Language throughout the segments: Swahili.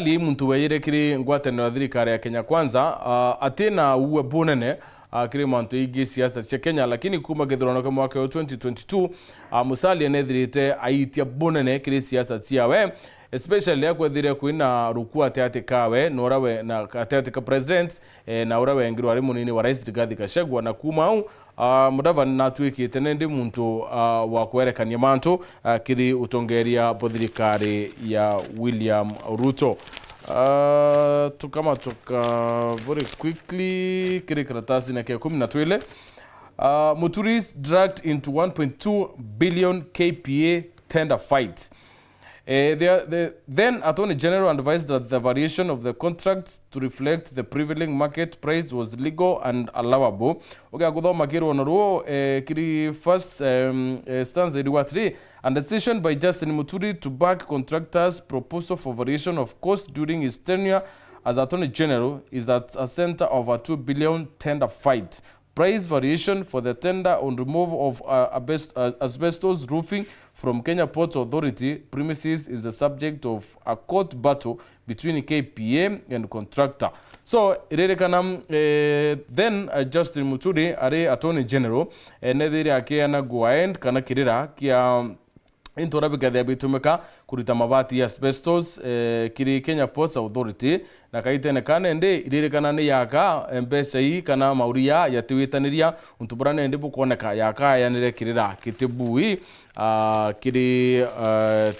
musali muntu weyerekire ngwataniro thirikari ya Kenya Kwanza atina uwe bunene kiri mantu igi siasa cia Kenya, lakini kuma githurano ka mwaka wa 2022 musali enethirite aitia bunene kiri siasa ciawe, especially yakwethire kwina rukua ate kawe norawe na ate ka president na urawe ngiro ari munini wa rais Rigathi Gachagua, na kuma au Mudavadi natwikite ndi muntu wa kwerekania mantu kiri utongeria thirikari ya William Ruto. Tukama very quickly kiri karatasi na kia 12 Muturis dragged into 1.2 billion KPA tender fight. Then Attorney General advised that the variation of the contracts to reflect the prevailing market price was legal and allowable. Okay, Agudo Makiro Onoro kiri first stanza ediwa 3, and the decision by Justin Muturi to back contractors' proposal for variation of cost during his tenure as Attorney General is at a center of a 2 billion tender fight. Price variation for the tender on removal of asbestos roofing from Kenya Ports Authority premises is the subject of a court battle between KPA and contractor. So, then Justin Muturi, are Attorney General, nediri akiana guaend kana kirira kia intora bigathia bitumika kurita mabati ya asbestos kiri Kenya Ports Authority na kaitene kana ndi iririkana ni yaka mpesa hii kana mauria yatiwitaniria untuburane ndi bukoneka yaka yanire kirira kitibui kiri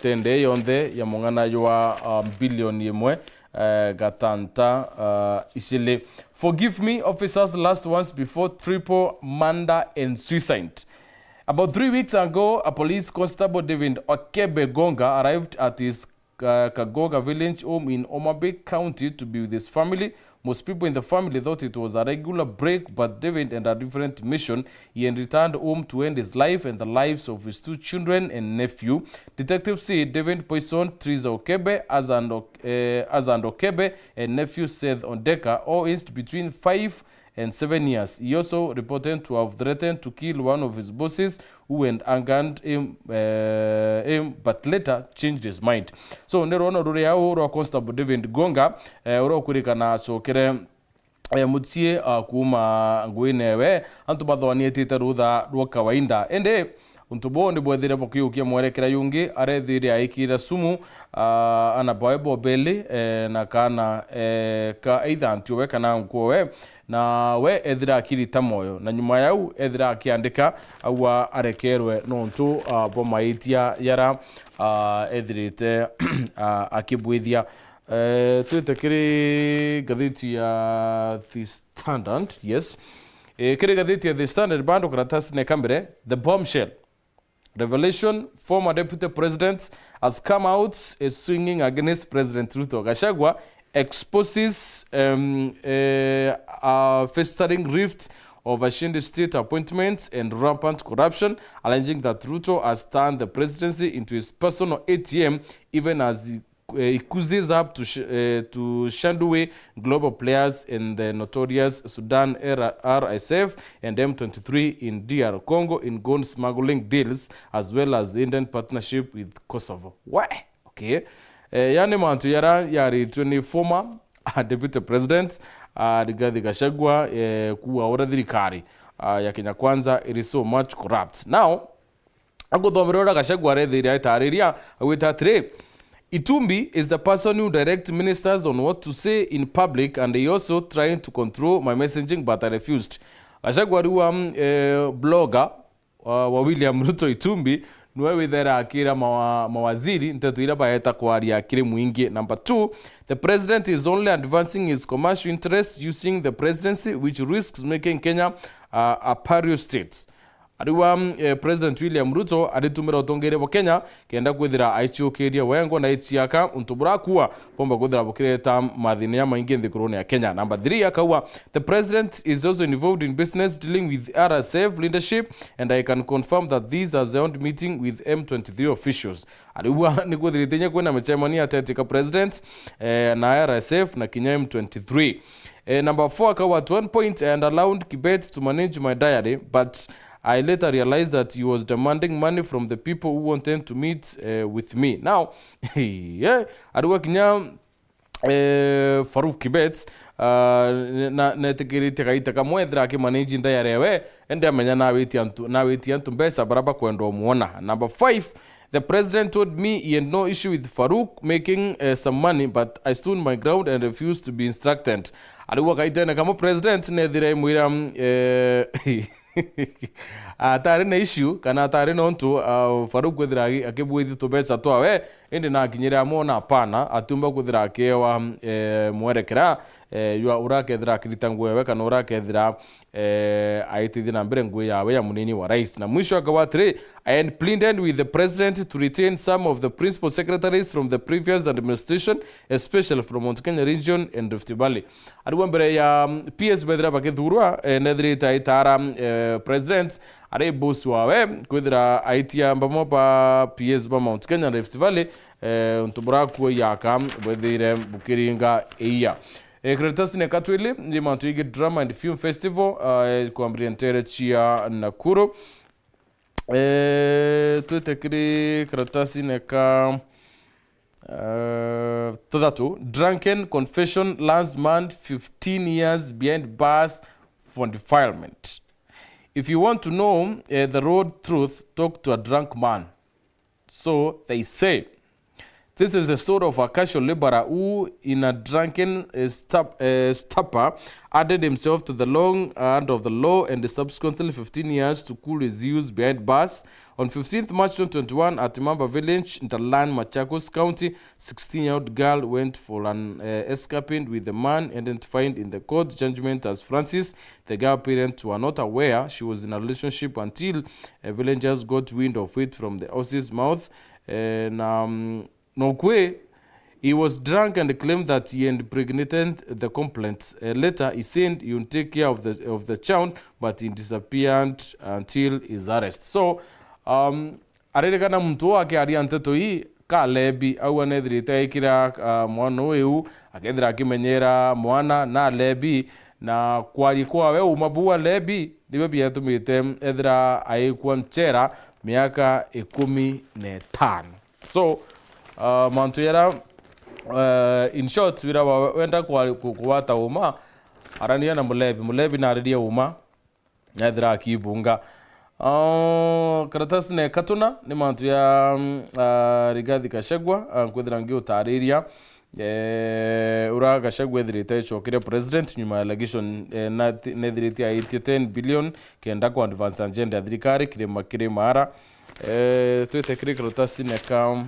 tende yonde ya mungana ywa billion yemwe gatanta isile. Forgive me, officers last once before triple murder and suicide. About 3 weeks ago, a police constable David Okebe Gonga arrived at his Kagoga village home in Omabay County to be with his family. Most people in the family thought it was a regular break, but David had a different mission. He returned home to end his life and the lives of his 2 children and nephew. Detectives say David poisoned Triza Okebe, Azand Okebe, and nephew Seth Ondeka, all aged between 5 and 7 years. He also reported to have threatened to kill one of his bosses who had angered him, but later changed his mind. So, nerono ruria uro Constable David Gonga, uro kurikana chokere mutie kuma nguinewe antu bathonietite rutha rwa kawaida ende untubo ndi bwethire bokiukia mwerekera yungi arethire aikira sumu anaboebo beli na kana ka either antiwe kana nkowe na we ethira akirita moyo na nyuma yau ethira akiandika awa arekerwe nontu bomaitia yara ethirite akibwithia tuitekiri gatheti ya The Standard. Yes, kiri gatheti ya The Standard bando karatasi ne kambere the bombshell revelation: former deputy president has come out swinging against President Ruto. Gachagua exposes festering rift over Shindi state appointments and rampant corruption, alleging that Ruto has turned the presidency into his personal ATM, even as he cozies up to Shandue global players in the notorious Sudan RSF and M23 in DR Congo in gun smuggling deals, as well as the Indian partnership with Kosovo. Why? Okay. Yani mantu yari 20 former deputy president Rigathi Gachagua kuwa ora thirikari ya Kenya Kwanza, it is so much corrupt. Now, agothomera Gachagua rethire itariria awita tire Itumbi is the person who directs ministers on what to say in public, and he also trying to control my messaging, but I refused. Gachagua ruwa blogger wa William Ruto Itumbi nuwe withera akira mawaziri ntetu ira baeta kwaria akire mwingi. Number 2, the president is only advancing his commercial interests using the presidency, which risks making Kenya a pariah state. Ariwa President William Ruto aritumira utongere wa Kenya kenda kwithira aichiokeria wengo na ichiaka untubura kuwa pomba kwithira bukireta mathine ya maingi nthikuru ya Kenya. Number 3 akawa the president is also involved in business dealing with RSF leadership, and I can confirm that these are the own meeting with M23 officials. Ariwa ni kwithira kwena mechemania tetika president na RSF na Kenya M23. Number 4 akawa at one point and allowed Kibet to manage my diary, but I later realized that he was demanding money from the people who wanted to meet with me. Now, yeah, Ariwa Kenya Farouk Kibet na netikirite gaita kamwethira akimanage nda yarewe ende amenya na weti antu mbesa baraba kwendo muona. Number 5, the president told me he had no issue with Farouk making some money, but I stood my ground and refused to be instructed. Aliwa gaita na kama president nethire mwira atari na issue kana atari na onto Farouk kwethira akibwithi tubeca twawe indi na kinyira mona apana atumba kwethira akewa mwerekera yua urakethira kirita ngwewe kana urakethira aitithi na mbere ngwe yawe ya munini wa rais. Na mwisho akawa 3, I had pleaded with the president to retain some of the principal secretaries from the previous administration, especially from Mount Kenya region and Rift Valley. Aduwa mbere ya PS bedra bakithurwa nethirita itara president are boss wawe kwithira aitia mbamo pa PS ba Mount Kenya Rift Valley ntubura ku yaka bwethire bukiringa iya. Karatasi ne katwili ni Mantuige Drama and Film Festival kwa ambientere chia Nakuru. Tuetekiri karatasi ne ka tadatu drunken confession last month 15 years behind bars for defilement. If you want to know the road truth, talk to a drunk man. So they say. This is a story of a casual laborer who, in a drunken stupor, added himself to the long hand of the law and subsequently 15 years to cool his views behind bars. On 15th March 2021 at Mamba Village, Interland, Machakos County, 16-year-old girl went for an escapade with the man identified in the court judgment as Francis. The girl parents were not aware she was in a relationship until villagers got wind of it from the house's mouth. Nokwe, he was drunk and claimed that he impregnated the complainant. Later, he said he would take care of the child, but he disappeared until his arrest. So, arerekana mtu wake ari NTETO hii ka lebi au anethirite ikira mwana uyu akethira akimenyera mwana na lebi na kwari kwawe umabua lebi niwe bietumite ethira aikwa mchera miaka 15. So mantu yera in short wira wenda kuwata uma arania na mulebi na aridia uma ethira akibunga. Karatasi ne katuna ni mantu ya Rigathi Gachagua kwethira ngi utariria ura Gachagua ethirite chokire president nyuma election nethirite ya 10 billion kenda kwa advance agenda ya thirikari kire mara twetekire karatasi ne ka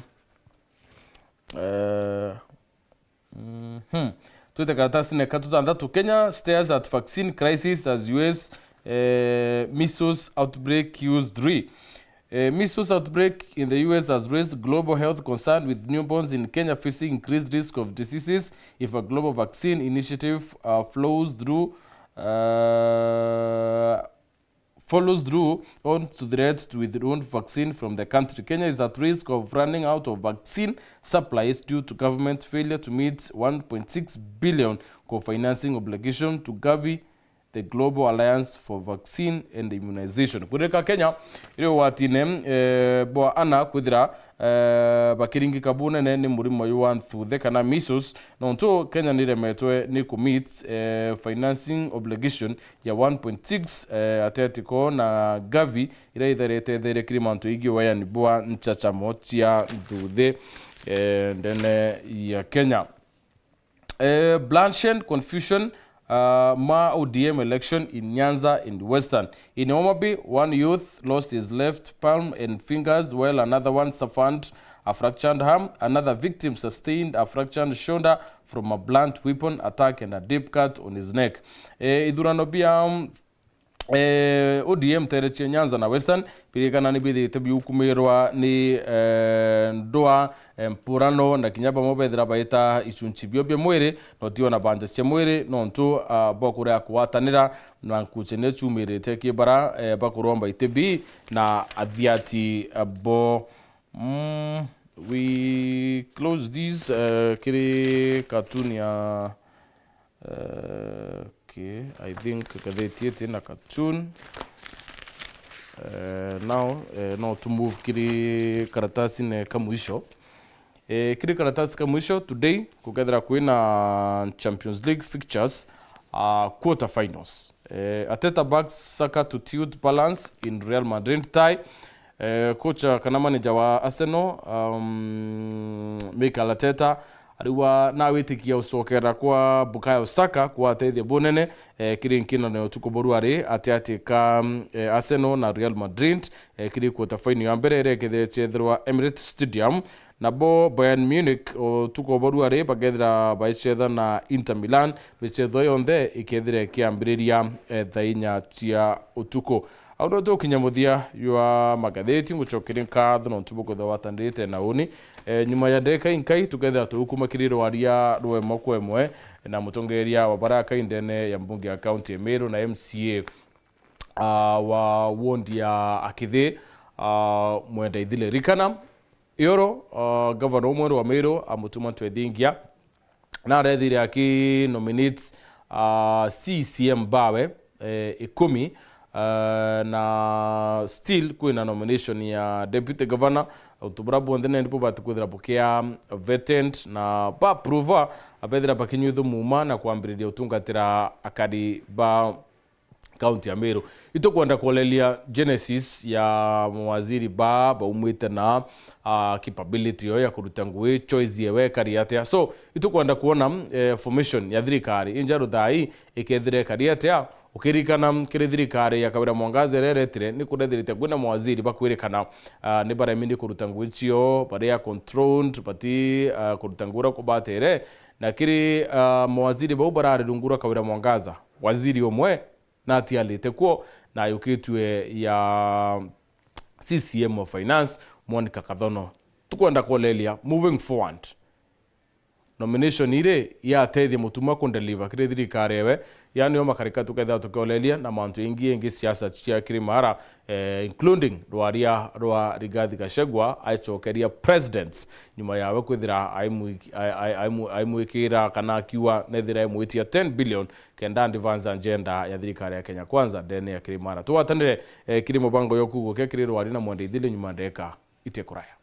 twetekire karatasi ne katutandatu Kenya stares at vaccine crisis as US measles outbreak Q3. Measles outbreak in the US has raised global health concern with newborns in Kenya facing increased risk of diseases if a global vaccine initiative follows through on to the threat to withdraw vaccine from the country. Kenya is at risk of running out of vaccine supplies due to government failure to meet 1.6 billion co-financing obligation to Gavi, the Global Alliance for Vaccine and Immunization. Kureka Kenya ile watine boa ana kwithira bakiringi kabune ne murimo yuan thuthe kana measles nonto Kenya niremetwe ni commit financing obligation ya 1.6 atetiko na Gavi ile itherete there krimanto igiwa ya ni boa nchachamo tia thuthe ndene ya Kenya. Bloodshed confusion Ma ODM election in Nyanza in the Western. In Omabi, one youth lost his left palm and fingers, while another one suffered a fractured arm. Another victim sustained a fractured shoulder from a blunt weapon attack and a deep cut on his neck. Idhuranobia ODM terechia Nyanza na Western pirikana ni bithi tebi ukumirwa ni ndoa mpurano na kinyaba mobethira baita ichunchibio bya mwere no tio na banja cia mwere no ntu bokure akwatanira na kuchene chumirite kibara bakuromba itebi na adhiati bo we close this kiri cartoon ya okay, I think Mangatheti 8Th in a cartoon. Now to move kiri karatasi ne kamuisho. kiri karatasi ka mwisho today kukethera kwina Champions League fixtures quarter finals. Arteta backs Saka to tilt balance in Real Madrid tie. Kocha kana manager wa Arsenal Mikel Arteta ariwa na witikia usokera kwa Bukayo Saka kwa teithia bonene kiri nkino ne utuko boruari atiatika Arsenal na Real Madrid kiri quarter final ya mbere rekethe chethirwa Emirates Stadium na Bayern Munich utuko boruari bagethira baichetha na Inter Milan bichetho yonthe ikethire kiambiriria thainya tia utuko auno to kinyamuthia ywa magatheti ngucokerin katho no tubuko tha watandite na uni nyuma ya ndeka inkai tukethira tukumakiriro waria rwe mokwemwe na mutongeria wa Baraka indene ya mbunge ya county Meru na MCA wa wondi ya Akithi mwenda ithile rikana Yoro governor umwe wa Meru amutuma twethingia na arethire aki nominate CCM bawe 10 na still kwina nomination ya deputy governor utubura bondene ndipo batukuthira bukia vetent na ba prova abethira bakinyuthu muma na kuambiriria utungatira akadi ba county ya Meru itokwenda kuolelia genesis ya mawaziri ba umwite na capability yo ya kuruta ngui choice yewe kariatea so itokwenda kuona formation ya thirikari injaru thai ikethire kariatea ukirikana kiri thirikari ya Kabira Mwangaza reretire ni kurethirite kwina mawaziri bakwirikana ni baramindi kuruta ngui cio baria controlled bati kuruta ngura kubatere na kiri mawaziri bau barari rungura Kabira Mwangaza waziri omwe na atialite kuo na yukitwe ya CCM of Finance Monica Kadhono tukwenda kuolelia moving forward nomination ire ya tethi mutuma kundeliver kire thirikari ewe yani yo makarika tuketha tukolelia na mantu ingi siasa cia kirimara including rwaria rwa Rigathi Gachagua aichokeria presidents nyuma yawe kwithira aimuikira kana akiwa nethira imwitia 10 billion kenda advance agenda ya thirikari ya Kenya Kwanza ndene ya kirimara tuwatanire kirimo bango yokugo ke kiri rwari na mwende ithile nyuma ndeka ite kuraya